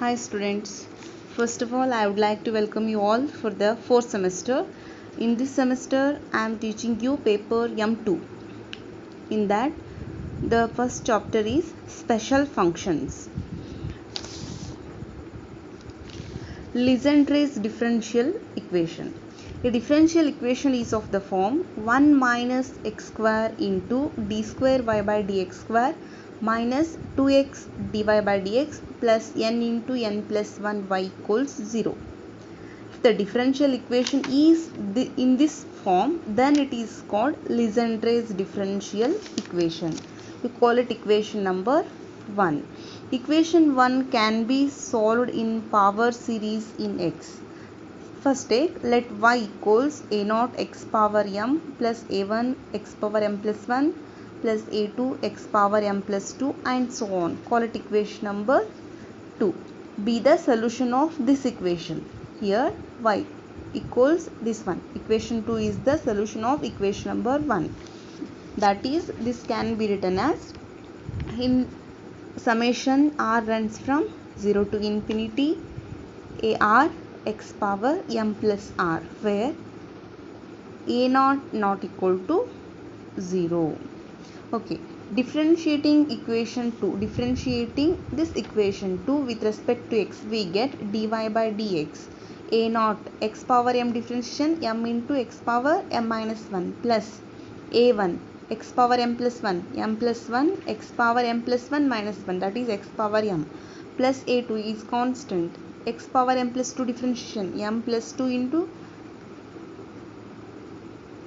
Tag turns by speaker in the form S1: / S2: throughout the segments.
S1: Hi students. First of all, I would like to welcome you all for the fourth semester. In this semester, I am teaching you paper M2. In that, the first chapter is special functions. Legendre's differential equation. A differential equation is of the form 1 minus x square into d square y by dx square minus 2x dy by dx plus n into n plus 1 y equals 0. If the differential equation is in this form, then it is called Legendre's differential equation. You call it equation number 1. Equation 1 can be solved in power series in x. First take, let y equals a0 x power m plus a1 x power m plus 1 plus a2 x power m plus 2 and so on. Call it equation number 2. Be the solution of this equation. Here y equals this one. Equation 2 is the solution of equation number 1. That is, this can be written as in summation r runs from 0 to infinity ar x power m plus r, where a0 not equal to 0. Okay, differentiating equation 2, differentiating this equation 2 with respect to x, we get dy by dx a0 x power m differentiation m into x power m minus 1 plus a1 x power m plus 1 m plus 1 x power m plus 1 minus 1, that is x power m, plus a2 is constant x power m plus 2 differentiation m plus 2 into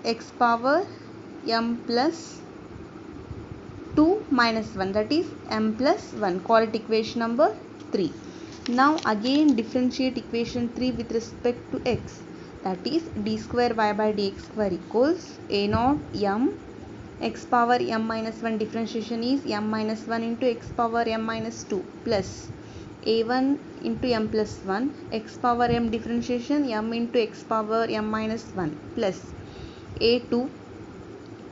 S1: x power m plus 2 minus 1, that is m plus 1. Call it equation number 3. Now again differentiate equation 3 with respect to x, that is d square y by dx square equals a0 m x power m minus 1 differentiation is m minus 1 into x power m minus 2 plus a1 into m plus 1 x power m differentiation m into x power m minus 1 plus a2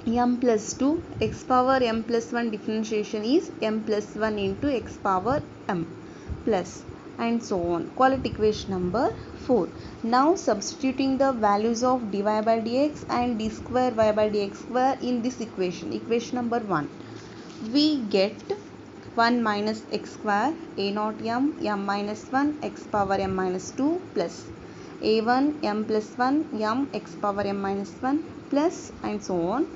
S1: m plus 2 x power m plus 1 differentiation is m plus 1 into x power m plus and so on. Call it equation number 4. Now substituting the values of dy by dx and d square y by dx square in this equation, equation number 1, we get 1 minus x square a0 m minus 1 x power m minus 2 plus a1 m plus 1 m x power m minus 1 plus and so on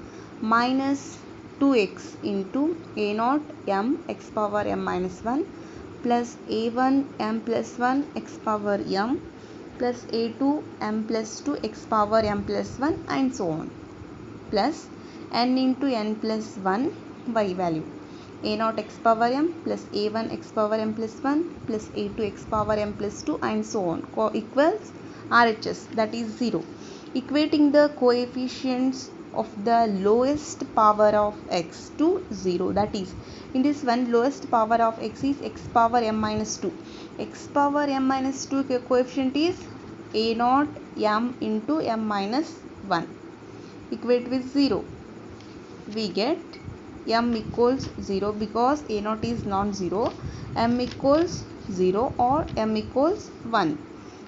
S1: minus 2x into a0 m x power m minus 1 plus a1 m plus 1 x power m plus a2 m plus 2 x power m plus 1 and so on plus n into n plus 1 y value a0 x power m plus a1 x power m plus 1 plus a2 x power m plus 2 and so on equals RHS, that is 0. Equating the coefficients of the lowest power of x to 0, that is, in this one lowest power of x is x power m minus 2. X power m minus 2 coefficient is a0 m into m minus 1. Equate with 0. We get m equals 0 because a0 is non-zero, m equals 0 or m equals 1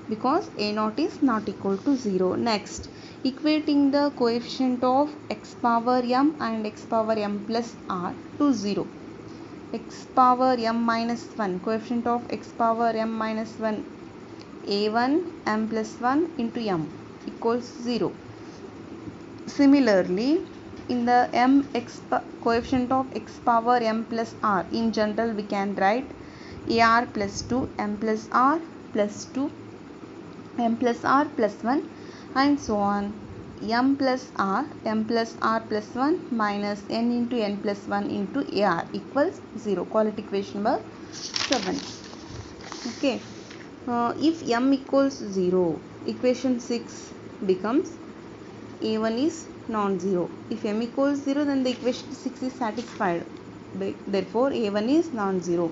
S1: because a0 is not equal to 0. Next, equating the coefficient of x power m and x power m plus r to 0. X power m minus 1, coefficient of x power m minus 1 a1 m plus 1 into m equals 0. Similarly, in the coefficient of x power m plus r, in general we can write ar plus 2 m plus r plus 2 m plus r plus 1 and so on m plus r plus 1 minus n into n plus 1 into ar equals 0. Call it equation number 7. Okay, if m equals 0, equation 6 becomes a1 is non-zero. If m equals 0, then the equation 6 is satisfied. Therefore, a1 is non-zero.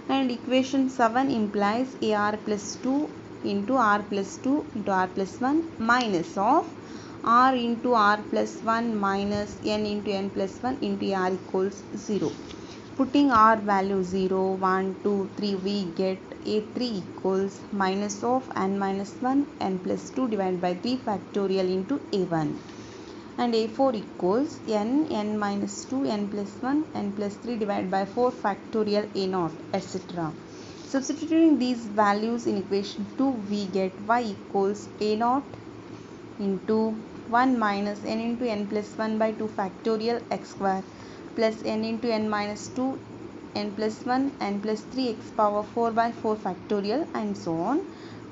S1: And equation 7 implies ar plus 2 into r plus 2 into r plus 1 minus of r into r plus 1 minus n into n plus 1 into r equals 0. Putting r value 0, 1, 2, 3, we get a3 equals minus of n minus 1 n plus 2 divided by 3 factorial into a1, and a4 equals n minus 2 n plus 1 n plus 3 divided by 4 factorial a0, etc. Substituting these values in equation 2, we get y equals a0 into 1 minus n into n plus 1 by 2 factorial x square plus n into n minus 2 n plus 1 n plus 3 x power 4 by 4 factorial and so on,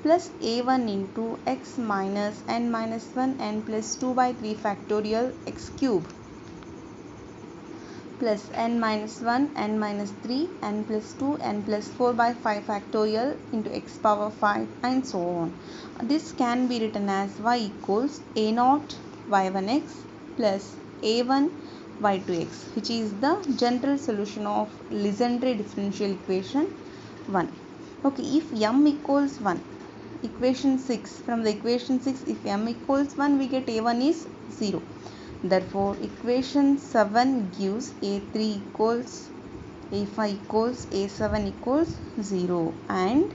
S1: plus a1 into x minus n minus 1 n plus 2 by 3 factorial x cube plus n minus 1 n minus 3 n plus 2 n plus 4 by 5 factorial into x power 5 and so on. This can be written as y equals a0 y1x plus a1 y2x, which is the general solution of Legendre differential equation 1. Okay, if m equals 1, equation 6, from the equation 6, if m equals 1, we get a1 is 0. Therefore, equation 7 gives a3 equals, a5 equals, a7 equals 0 and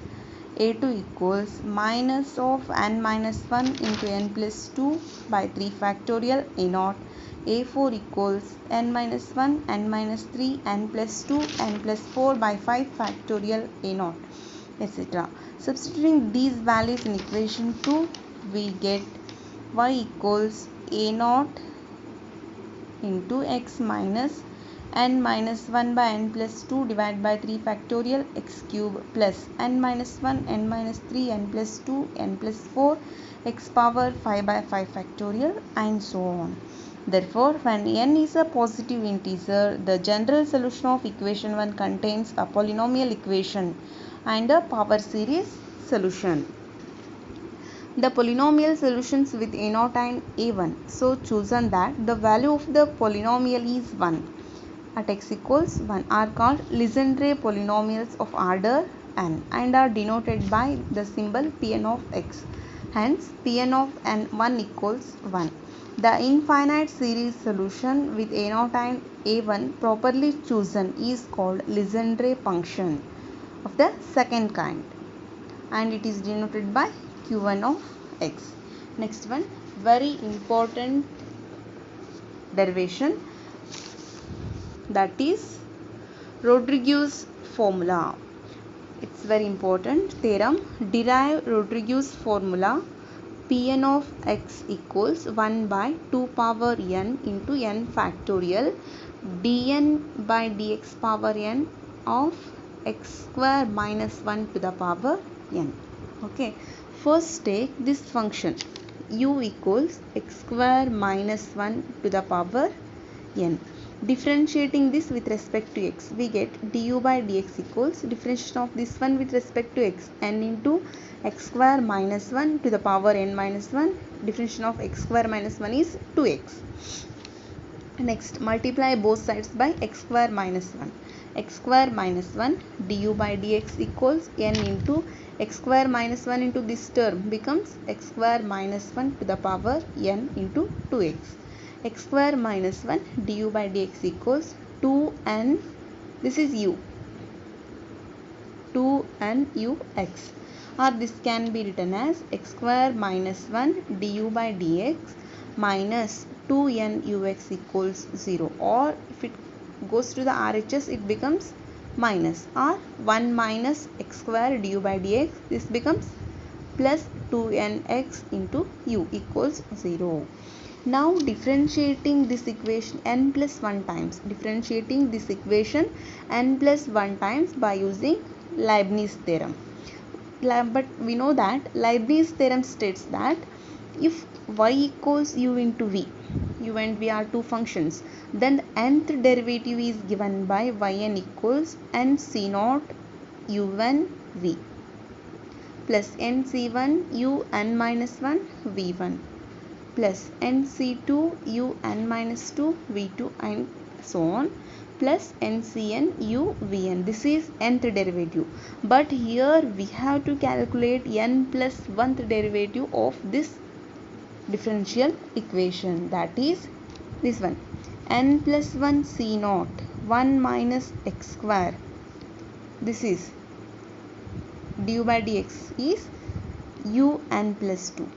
S1: a2 equals minus of n minus 1 into n plus 2 by 3 factorial a0, a4 equals n minus 1 n minus 3 n plus 2 n plus 4 by 5 factorial a0, etc. Substituting these values in equation 2, we get y equals a0 into x minus n minus 1 by n plus 2 divided by 3 factorial x cube plus n minus 1 n minus 3 n plus 2 n plus 4 x power 5 by 5 factorial and so on. Therefore, when n is a positive integer, the general solution of equation 1 contains a polynomial equation and a power series solution. The polynomial solutions with a0 and a1, so chosen that the value of the polynomial is 1 at x equals 1, are called Legendre polynomials of order n and are denoted by the symbol Pn of x. Hence, Pn of n1 equals 1. The infinite series solution with a0 and a1 properly chosen is called Legendre function of the second kind, and it is denoted by q1 of x. Next one, very important derivation, that is Rodriguez formula. It's very important theorem. Derive Rodriguez formula. Pn of x equals 1 by 2 power n into n factorial dn by dx power n of x square minus 1 to the power n. Okay, first take this function u equals x square minus 1 to the power n. Differentiating this with respect to x, we get du by dx equals differentiation of this one with respect to x, n into x square minus 1 to the power n minus 1. Differentiation of x square minus 1 is 2x. Next, multiply both sides by x square minus 1. X square minus 1 du by dx equals n into x square minus 1 into this term becomes x square minus 1 to the power n into 2x. X square minus 1 du by dx equals 2n, this is u, 2n ux, or this can be written as x square minus 1 du by dx minus 2n ux equals 0, or if it goes to the RHS, it becomes minus, or 1 minus x square du by dx, this becomes plus 2nx into u equals 0. Now differentiating this equation n plus 1 times, differentiating this equation n plus 1 times by using Leibniz theorem. But we know that Leibniz theorem states that if y equals u into v, u and v are two functions, then the nth derivative is given by yn equals nc0 u1 v plus nc1 u n minus 1 v1 plus nc2 u n minus 2 v2 and so on, plus ncn u vn. This is nth derivative, but here we have to calculate n plus 1th derivative of this differential equation, that is this one, n plus 1 c0 1 minus x square, this is du by dx is un plus 2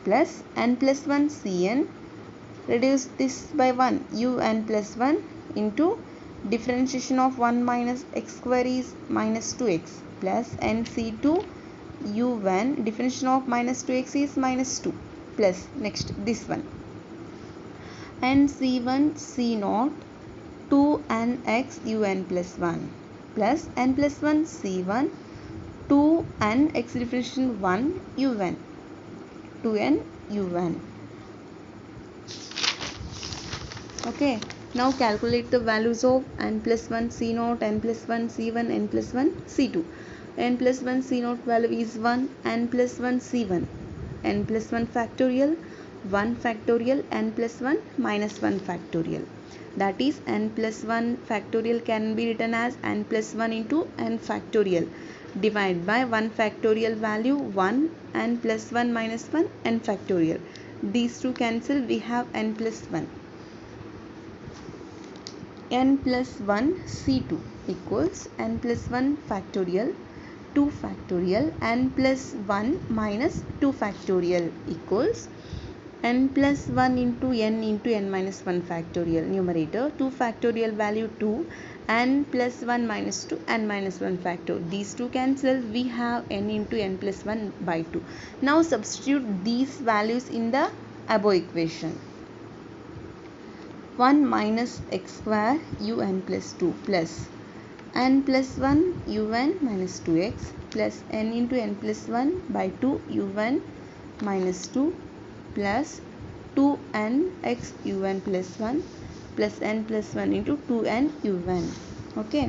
S1: plus n plus 1 cn, reduce this by 1 un plus 1 into differentiation of 1 minus x square is minus 2x plus nc2 u1 differentiation of minus 2x is minus 2 plus next this one nc1 c0 2nx un plus 1 plus n plus 1 c1 2n x differentiation 1 un 2n un. Okay, now calculate the values of n plus 1 c0, n plus 1 c1, n plus 1 c2. n plus 1 c0 value is 1, n plus 1 c1, n plus 1 factorial, 1 factorial, n plus 1 minus 1 factorial. That is n plus 1 factorial can be written as n plus 1 into n factorial divided by 1 factorial value 1, n plus 1 minus 1 n factorial. These two cancel, we have n plus 1. n plus 1 c2 equals n plus 1 factorial 2 factorial n plus 1 minus 2 factorial equals n plus 1 into n minus 1 factorial numerator 2 factorial value 2 n plus 1 minus 2 n minus 1 factor. These two cancel, we have n into n plus 1 by 2. Now substitute these values in the above equation. 1 minus x square un plus 2 plus n plus 1 un minus 2x plus n into n plus 1 by 2 un minus 2 plus 2n x un plus 1 plus n plus 1 into 2n un. Okay,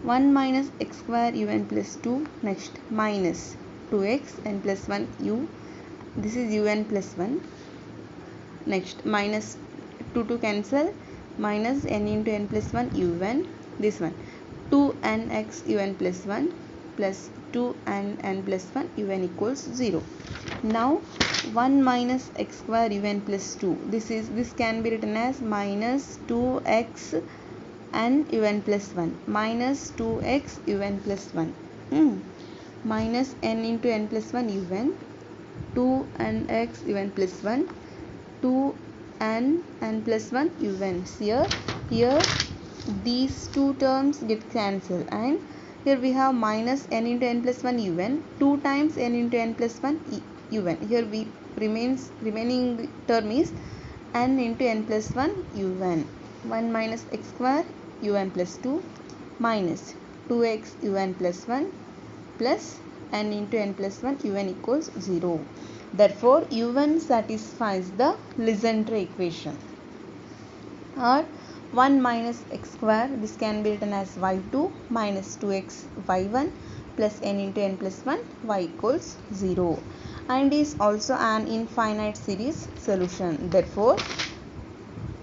S1: 1 minus x square un plus 2, next minus 2x n plus 1 u, this is un plus 1, next minus 2 cancel, minus n into n plus 1 un, this one 2nx un plus 1 plus 2n plus 1 un equals 0. Now 1 minus x square un plus 2, this can be written as minus 2x n un plus 1 minus 2x un plus 1 minus n into n plus 1 un 2nx un plus 1 2n plus 1 un. Here these two terms get cancelled and here we have minus n into n plus 1 un 2 times n into n plus 1 un. Here we remaining term is n into n plus 1 un. 1 minus x square un plus 2 minus 2x un plus 1 plus n into n plus 1 un equals 0. Therefore un satisfies the Legendre equation. Or 1 minus x square, this can be written as y2 minus 2x y1 plus n into n plus 1 y equals 0 and is also an infinite series solution. Therefore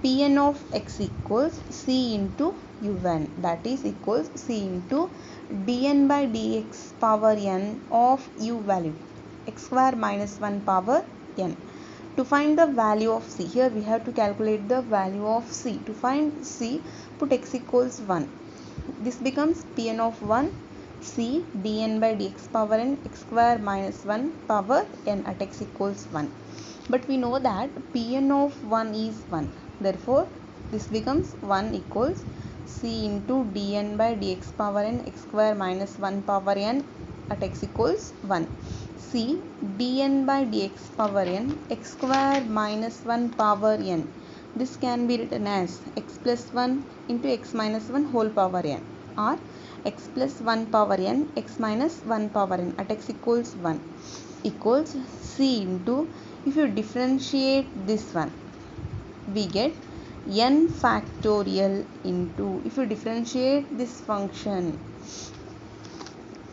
S1: Pn of x equals c into un, that is equals c into dn by dx power n of u value x square minus 1 power n. To find the value of c, here we have to calculate the value of c. To find c, put x equals 1. This becomes Pn of 1 c dn by dx power n x square minus 1 power n at x equals 1. But we know that Pn of 1 is 1. Therefore, this becomes 1 equals c into dn by dx power n x square minus 1 power n at x equals 1. C dn by dx power n x square minus 1 power n. This can be written as x plus 1 into x minus 1 whole power n or x plus 1 power n x minus 1 power n at x equals 1 equals c into, if you differentiate this one, we get n factorial into, if you differentiate this function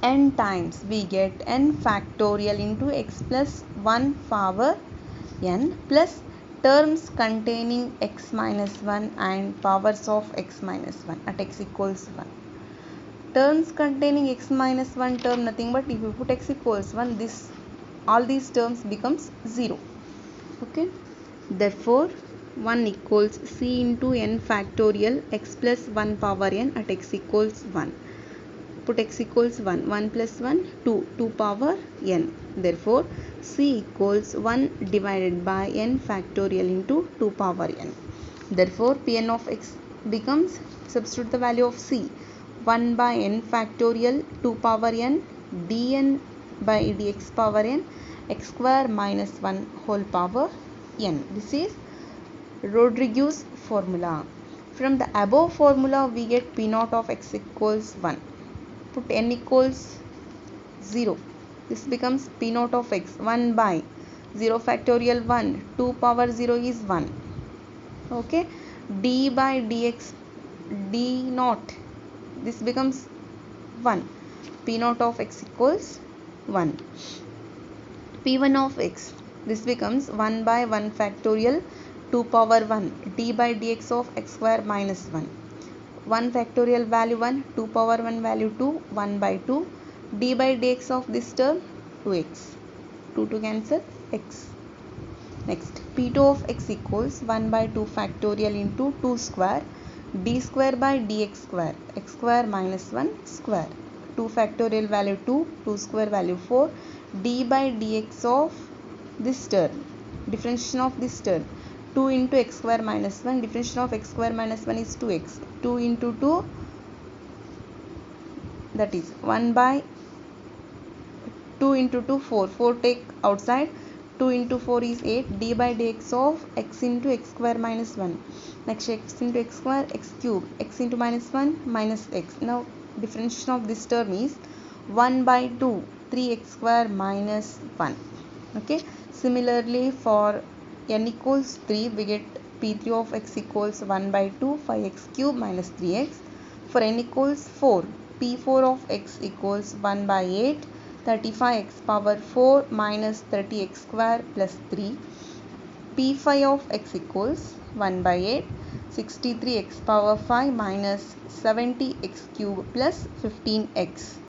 S1: n times, we get n factorial into x plus 1 power n plus terms containing x minus 1 and powers of x minus 1 at x equals 1. Terms containing x minus 1 term nothing but if you put x equals 1, this all these terms becomes 0. Okay, therefore 1 equals c into n factorial x plus 1 power n at x equals 1. Put x equals 1. 1 plus 1, 2. 2 power n. Therefore, c equals 1 divided by n factorial into 2 power n. Therefore, Pn of x becomes, substitute the value of c, 1 by n factorial 2 power n dn by dx power n x square minus 1 whole power n. This is Rodriguez formula. From the above formula, we get P naught of x equals 1. Put n equals 0. This becomes P naught of x 1 by 0 factorial 1. 2 power 0 is 1. Okay. D by dx d naught. This becomes 1. P naught of x equals 1. P1 of x. This becomes 1 by 1 factorial 2 power 1 d by dx of x square minus 1. 1 factorial value 1, 2 power 1 value 2, 1 by 2 d by dx of this term 2x. 2 to cancel x. Next, P2 of x equals 1 by 2 factorial into 2 square d square by dx square x square minus 1 square. 2 factorial value 2, 2 square value 4 d by dx of this term. Differentiation of this term 2 into x square minus 1. Differentiation of x square minus 1 is 2x. 2 into 2, that is 1 by 2 into 2, 4. 4 take outside. 2 into 4 is 8. D by dx of x into x square minus 1. Next, x into x square, x cube. X into minus 1, minus x. Now, differentiation of this term is 1 by 2, 3x square minus 1. Okay. Similarly, for n equals 3, we get P3 of x equals 1 by 2, 5x cube minus 3x. For n equals 4, P4 of x equals 1 by 8, 35x power 4 minus 30x square plus 3. P5 of x equals 1 by 8, 63x power 5 minus 70x cube plus 15x.